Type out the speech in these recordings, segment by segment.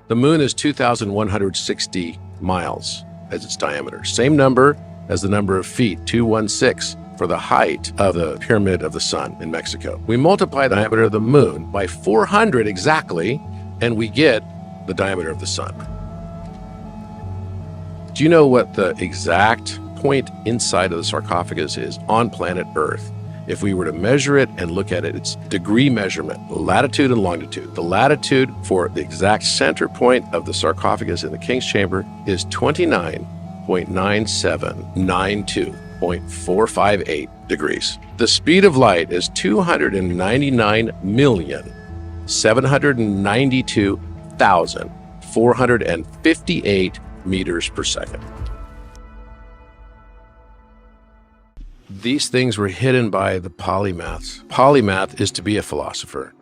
The moon is 2,160 miles as its diameter. Same number as the number of feet, 216, for the height of the Pyramid of the Sun in Mexico. We multiply the diameter of the moon by 400 exactly, and we get the diameter of the sun. Do you know what the exact point inside of the sarcophagus is on planet Earth? If we were to measure it and look at it, it's degree measurement, latitude and longitude. The latitude for the exact center point of the sarcophagus in the King's Chamber is 29.9792.458 degrees. The speed of light is 299,792,458 meters per second. These things were hidden by the polymaths. Polymath is to be a philosopher.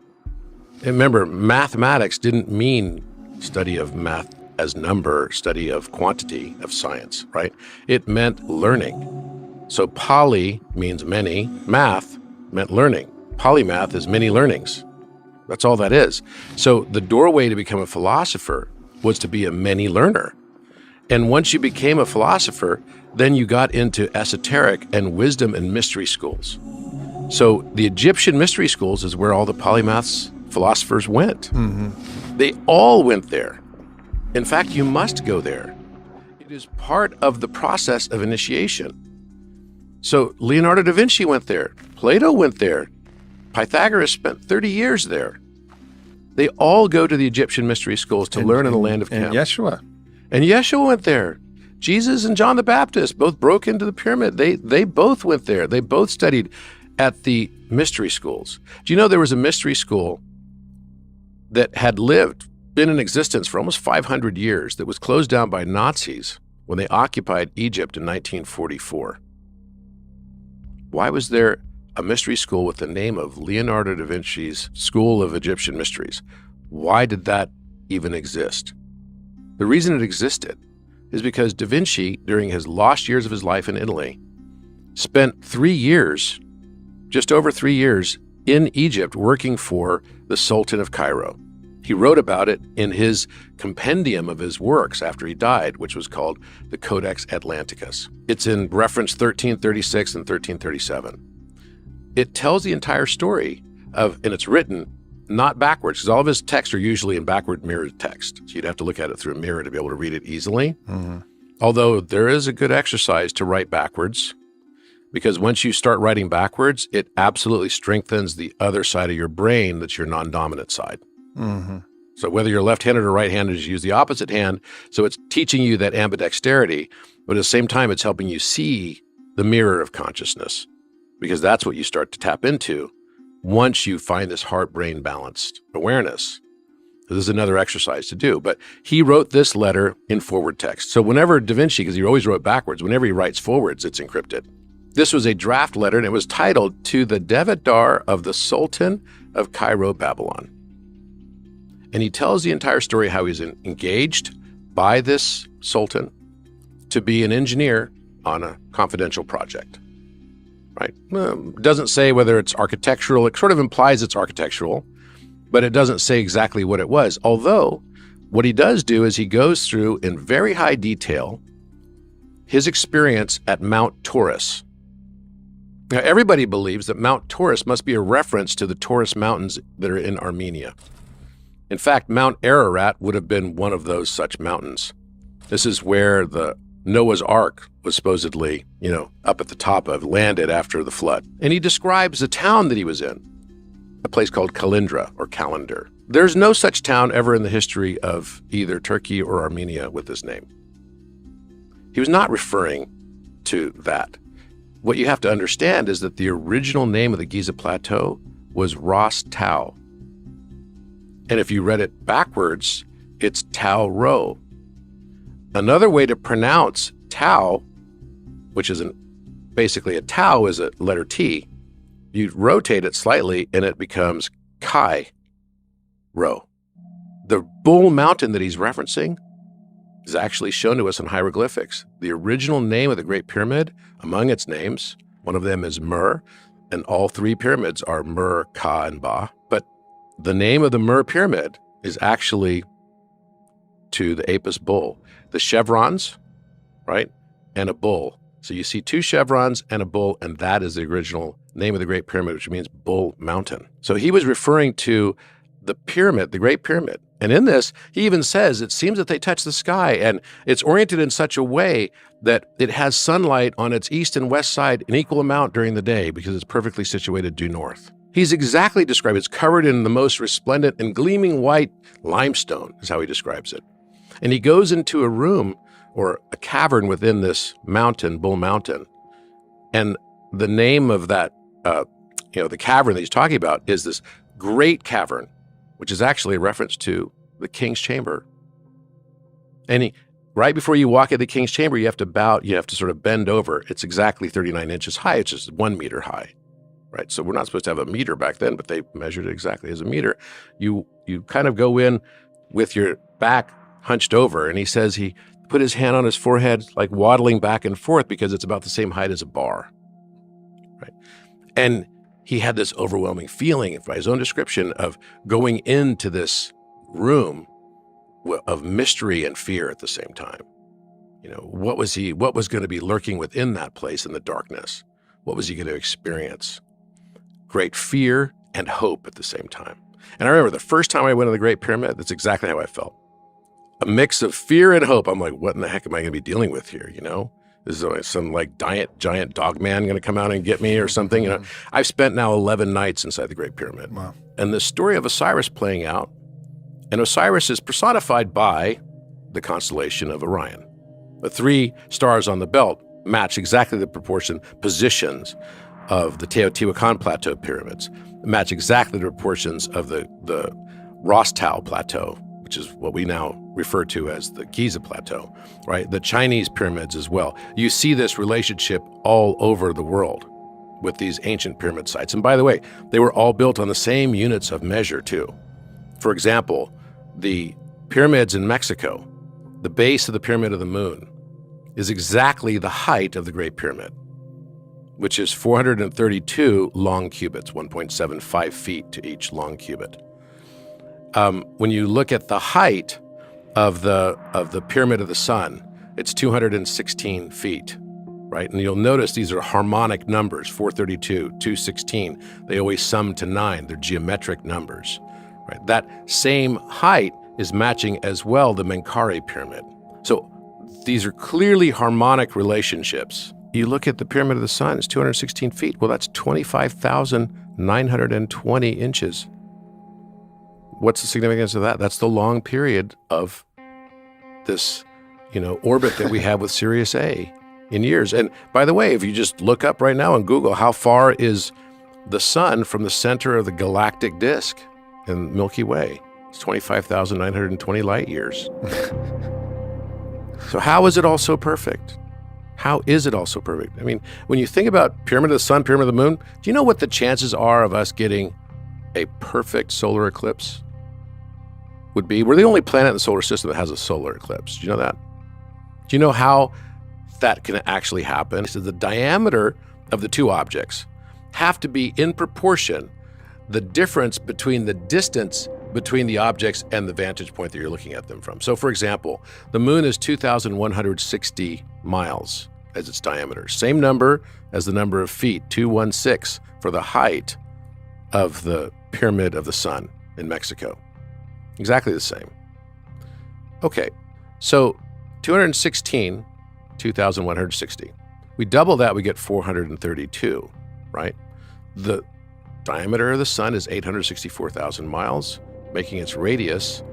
And remember, mathematics didn't mean study of math as number, study of quantity of science, right? It meant learning. So poly means many, math meant learning. Polymath is many learnings. That's all that is. So the doorway to become a philosopher was to be a many learner. And once you became a philosopher, then you got into esoteric and wisdom and mystery schools. So the Egyptian mystery schools is where all the polymaths, philosophers went. Mm-hmm. They all went there. In fact, you must go there. It is part of the process of initiation. So Leonardo da Vinci went there. Plato went there. Pythagoras spent 30 years there. They all go to the Egyptian mystery schools to learn in the land of Chem. And Yeshua went there. Jesus and John the Baptist both broke into the pyramid. They both went there. They both studied at the mystery schools. Do you know there was a mystery school that had been in existence for almost 500 years that was closed down by Nazis when they occupied Egypt in 1944? Why was there a mystery school with the name of Leonardo da Vinci's School of Egyptian Mysteries? Why did that even exist? The reason it existed is because Da Vinci, during his lost years of his life in Italy, spent 3 years, just over 3 years, in Egypt working for the Sultan of Cairo. He wrote about it in his compendium of his works after he died, which was called the Codex Atlanticus. It's in reference 1336 and 1337. It tells the entire story and it's written not backwards, because all of his texts are usually in backward mirrored text. So you'd have to look at it through a mirror to be able to read it easily. Mm-hmm. Although there is a good exercise to write backwards, because once you start writing backwards, it absolutely strengthens the other side of your brain that's your non-dominant side. Mm-hmm. So whether you're left-handed or right-handed, you use the opposite hand. So it's teaching you that ambidexterity, but at the same time, it's helping you see the mirror of consciousness, because that's what you start to tap into once you find this heart-brain balanced awareness. This is another exercise to do. But he wrote this letter in forward text. So whenever Da Vinci, because he always wrote backwards, whenever he writes forwards, it's encrypted. This was a draft letter, and it was titled "To the Devedar of the Sultan of Cairo, Babylon." And he tells the entire story how he's engaged by this sultan to be an engineer on a confidential project. Right? It doesn't say whether it's architectural. It sort of implies it's architectural, but it doesn't say exactly what it was. Although what he does do is he goes through in very high detail his experience at Mount Taurus. Now, everybody believes that Mount Taurus must be a reference to the Taurus Mountains that are in Armenia. In fact, Mount Ararat would have been one of those such mountains. This is where the Noah's Ark was supposedly, up at the top of, landed after the flood. And he describes the town that he was in, a place called Kalindra or Calendar. There's no such town ever in the history of either Turkey or Armenia with this name. He was not referring to that. What you have to understand is that the original name of the Giza Plateau was Ras Tau. And if you read it backwards, it's Tau Ro. Another way to pronounce Tau, which is basically a Tau is a letter T, you rotate it slightly and it becomes Kai Ro. The Bull Mountain that he's referencing is actually shown to us in hieroglyphics. The original name of the Great Pyramid, among its names, one of them is Mer, and all three pyramids are Mer, Ka, and Ba. But the name of the Mer Pyramid is actually to the Apis bull. The chevrons, right, and a bull. So you see two chevrons and a bull, and that is the original name of the Great Pyramid, which means Bull Mountain. So he was referring to the pyramid, the Great Pyramid. And in this, he even says, it seems that they touch the sky, and it's oriented in such a way that it has sunlight on its east and west side in equal amount during the day because it's perfectly situated due north. He's exactly described, it's covered in the most resplendent and gleaming white limestone, is how he describes it. And he goes into a room or a cavern within this mountain, Bull Mountain. And the name of that, the cavern that he's talking about is this great cavern, which is actually a reference to the king's chamber. And right before you walk into the king's chamber, you have to bow, you have to sort of bend over. It's exactly 39 inches high. It's just 1 meter high, right? So we're not supposed to have a meter back then, but they measured it exactly as a meter. You kind of go in with your back hunched over, and he says he put his hand on his forehead, like waddling back and forth because it's about the same height as a bar, right? And he had this overwhelming feeling, by his own description, of going into this room of mystery and fear at the same time. What was going to be lurking within that place in the darkness? What was he going to experience? Great fear and hope at the same time. And I remember the first time I went to the Great Pyramid, that's exactly how I felt. A mix of fear and hope. I'm like, what in the heck am I going to be dealing with here, Is some like giant dog man going to come out and get me or something? I've spent now 11 nights inside the Great Pyramid. Wow. And the story of Osiris playing out, and Osiris is personified by the constellation of Orion. The 3 stars on the belt match exactly the positions of the Teotihuacan Plateau pyramids, match exactly the proportions of the Rostau Plateau, which is what we now refer to as the Giza Plateau, right? The Chinese pyramids as well. You see this relationship all over the world with these ancient pyramid sites. And by the way, they were all built on the same units of measure too. For example, the pyramids in Mexico, the base of the Pyramid of the Moon is exactly the height of the Great Pyramid, which is 432 long cubits, 1.75 feet to each long cubit. When you look at the height of the Pyramid of the Sun, it's 216 feet, right? And you'll notice these are harmonic numbers, 432, 216. They always sum to 9. They're geometric numbers, right? That same height is matching as well the Menkaure Pyramid. So these are clearly harmonic relationships. You look at the Pyramid of the Sun, it's 216 feet. Well, that's 25,920 inches. What's the significance of that? That's the long period of this, orbit that we have with Sirius A in years. And by the way, if you just look up right now and Google how far is the sun from the center of the galactic disk in Milky Way, it's 25,920 light years. So how is it all so perfect? How is it all so perfect? I mean, when you think about Pyramid of the Sun, Pyramid of the Moon, do you know what the chances are of us getting a perfect solar eclipse would be? We're the only planet in the solar system that has a solar eclipse. Do you know that? Do you know how that can actually happen? So the diameter of the two objects have to be in proportion, the difference between the distance between the objects and the vantage point that you're looking at them from. So for example, the moon is 2,160 miles as its diameter. Same number as the number of feet, 216 for the height of the Pyramid of the Sun in Mexico. Exactly the same. Okay, so 216, 2,160. We double that, we get 432, right? The diameter of the sun is 864,000 miles, making its radius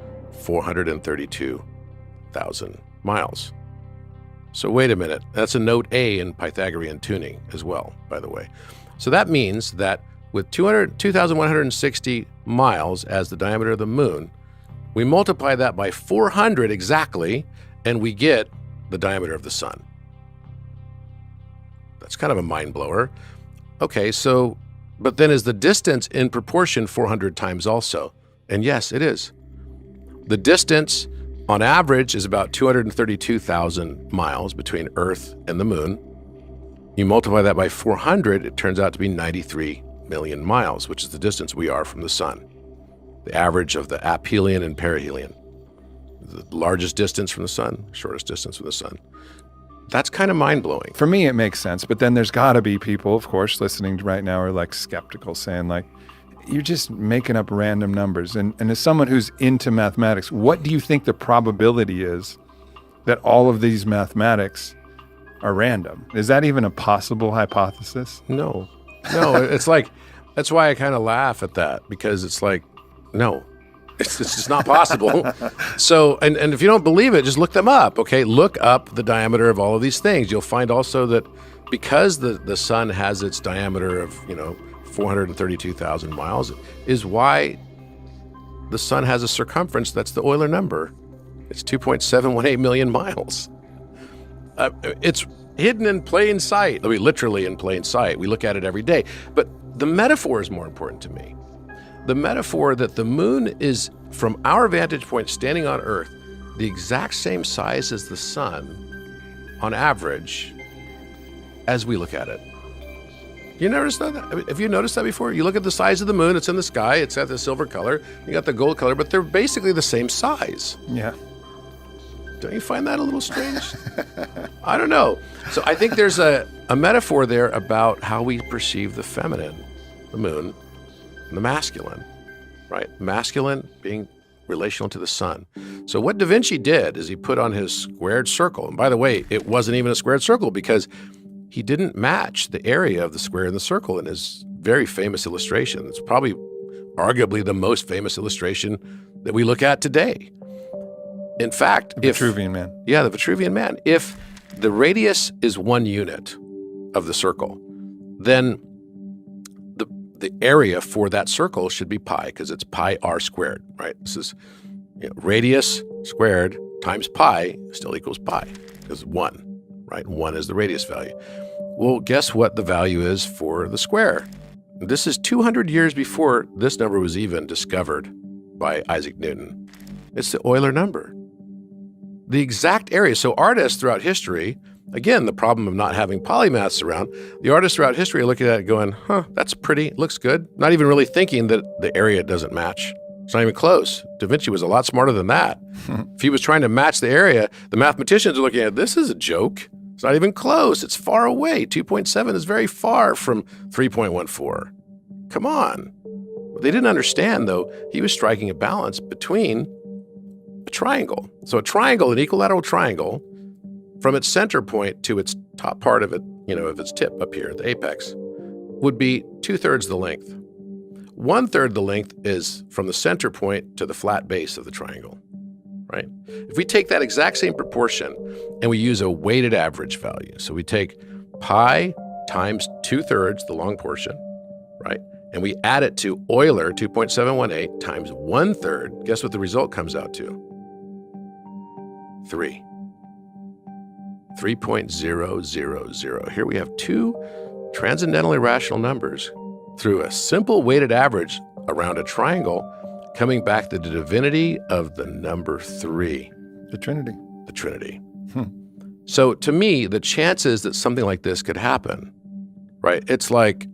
432,000 miles. So wait a minute, that's a note A in Pythagorean tuning as well, by the way. So that means that with 2,160 miles as the diameter of the moon, we multiply that by 400 exactly, and we get the diameter of the sun. That's kind of a mind blower. Okay, so, but then is the distance in proportion 400 times also? And yes, it is. The distance on average is about 232,000 miles between Earth and the moon. You multiply that by 400, it turns out to be 93 million miles, which is the distance we are from the sun. The average of the aphelion and perihelion. the largest distance from the sun, shortest distance from the sun. That's kind of mind-blowing. For me, it makes sense. But then there's got to be people, of course, listening right now are like skeptical, saying like, you're just making up random numbers. And as someone who's into mathematics, what do you think the probability is that all of these mathematics are random? Is that even a possible hypothesis? No, it's like, that's why I kind of laugh at that, because it's like, no, it's just not possible. So, and if you don't believe it, just look them up, okay? Look up the diameter of all of these things. You'll find also that because the sun has its diameter of, 432,000 miles, is why the sun has a circumference that's the Euler number. It's 2.718 million miles. It's hidden in plain sight. I mean, literally in plain sight. We look at it every day. But the metaphor is more important to me. The metaphor that the moon is, from our vantage point standing on Earth, the exact same size as the sun on average as we look at it. You notice that? I mean, have you noticed that before? You look at the size of the moon, it's in the sky, it's got the silver color, you got the gold color, but they're basically the same size. Yeah. Don't you find that a little strange? I don't know. So I think there's a metaphor there about how we perceive the feminine, the moon, and the masculine, right? Masculine being relational to the sun. So what Da Vinci did is he put on his squared circle. And by the way, it wasn't even a squared circle because he didn't match the area of the square and the circle in his very famous illustration. It's probably arguably the most famous illustration that we look at today. In fact, the Vitruvian Man. Yeah, the Vitruvian Man. If the radius is 1 unit of the circle, then the area for that circle should be pi, because it's pi r squared, right? This is radius squared times pi still equals pi, because 1, right? 1 is the radius value. Well, guess what the value is for the square? This is 200 years before this number was even discovered by Isaac Newton. It's the Euler number. The exact area. So artists throughout history, again, the problem of not having polymaths around, the artists throughout history are looking at it going, that's pretty, it looks good. Not even really thinking that the area doesn't match. It's not even close. Da Vinci was a lot smarter than that. If he was trying to match the area, the mathematicians are looking at, this is a joke. It's not even close. It's far away. 2.7 is very far from 3.14. Come on. What they didn't understand, though, he was striking a balance between a triangle. So a triangle, an equilateral triangle, from its center point to its top part of it, of its tip up here, the apex, would be 2/3 the length. 1/3 the length is from the center point to the flat base of the triangle, right? If we take that exact same proportion and we use a weighted average value, so we take pi times 2/3, the long portion, right? And we add it to Euler, 2.718 times 1/3, guess what the result comes out to? 3.000. Here we have two transcendental irrational numbers through a simple weighted average around a triangle, coming back to the divinity of the number 3. The Trinity. The Trinity. So to me, the chances that something like this could happen, right? It's like,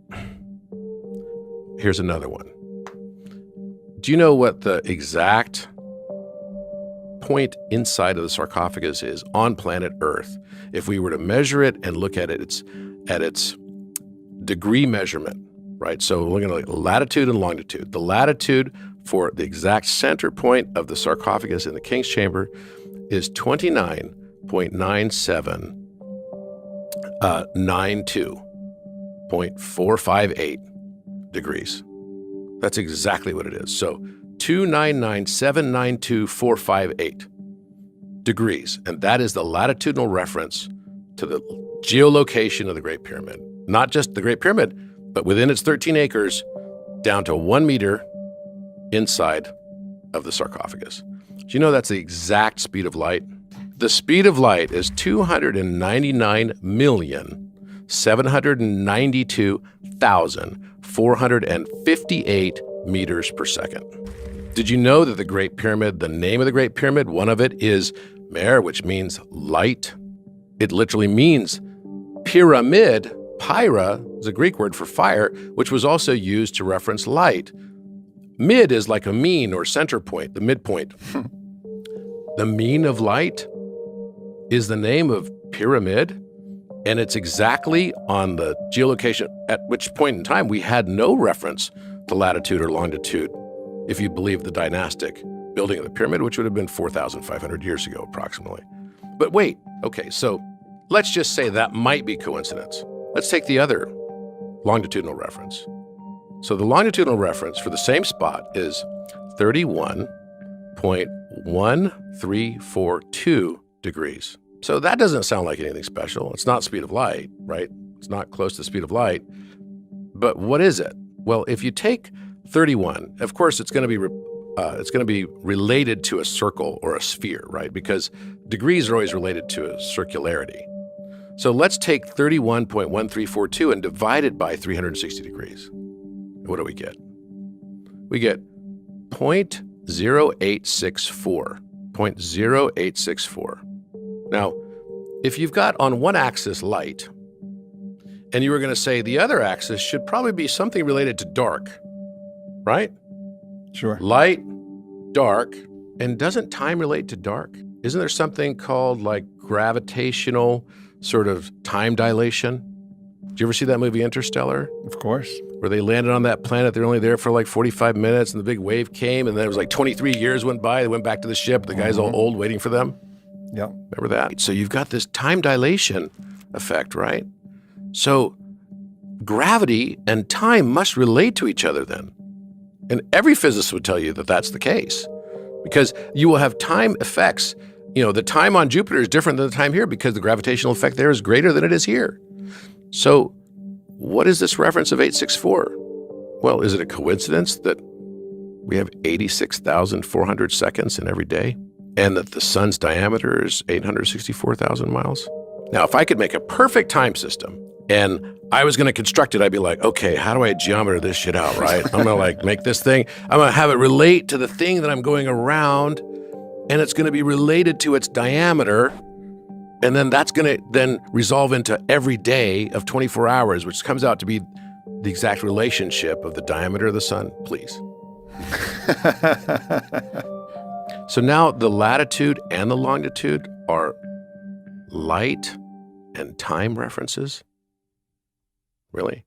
here's another one. Do you know what the exact point inside of the sarcophagus is on planet Earth? If we were to measure it and look at it, it's at its degree measurement, right? So we're looking at latitude and longitude. The latitude for the exact center point of the sarcophagus in the king's chamber is 29.9792.458 degrees. That's exactly what it is. So 299,792,458 degrees. And that is the latitudinal reference to the geolocation of the Great Pyramid. Not just the Great Pyramid, but within its 13 acres, down to 1 meter inside of the sarcophagus. Do you know that's the exact speed of light? The speed of light is 299,792,458 meters per second. Did you know that the Great Pyramid, the name of the Great Pyramid, one of it is Mer, which means light? It literally means pyramid. Pyra is a Greek word for fire, which was also used to reference light. Mid is like a mean or center point, the midpoint. The mean of light is the name of pyramid, and it's exactly on the geolocation at which point in time we had no reference to latitude or longitude, if you believe the dynastic building of the pyramid, which would have been 4,500 years ago approximately. But wait, okay, so let's just say that might be coincidence. Let's take the other longitudinal reference. So the longitudinal reference for the same spot is 31.1342 degrees. So that doesn't sound like anything special. It's not speed of light, right? It's not close to the speed of light. But what is it? Well, if you take 31, of course, it's going to be related to a circle or a sphere, right? Because degrees are always related to a circularity. So let's take 31.1342 and divide it by 360 degrees. What do we get? We get 0.0864. 0.0864. Now, if you've got on one axis light, and you were going to say the other axis should probably be something related to dark, right? Sure. Light, dark, and doesn't time relate to dark? Isn't there something called like gravitational sort of time dilation? Did you ever see that movie Interstellar? Of course. Where they landed on that planet, they're only there for like 45 minutes, and the big wave came, and then it was like 23 years went by, they went back to the ship, the guy's all old waiting for them. Yeah. Remember that? So you've got this time dilation effect, right? So gravity and time must relate to each other then. And every physicist would tell you that that's the case, because you will have time effects. You know, the time on Jupiter is different than the time here because the gravitational effect there is greater than it is here. So what is this reference of 864? Well, is it a coincidence that we have 86,400 seconds in every day and that the sun's diameter is 864,000 miles? Now, if I could make a perfect time system and I was going to construct it, I'd be like, okay, how do I geometry this shit out, right? I'm going to like make this thing. I'm going to have it relate to the thing that I'm going around, and it's going to be related to its diameter. And then that's going to then resolve into every day of 24 hours, which comes out to be the exact relationship of the diameter of the sun, please. So now the latitude and the longitude are light and time references? Really?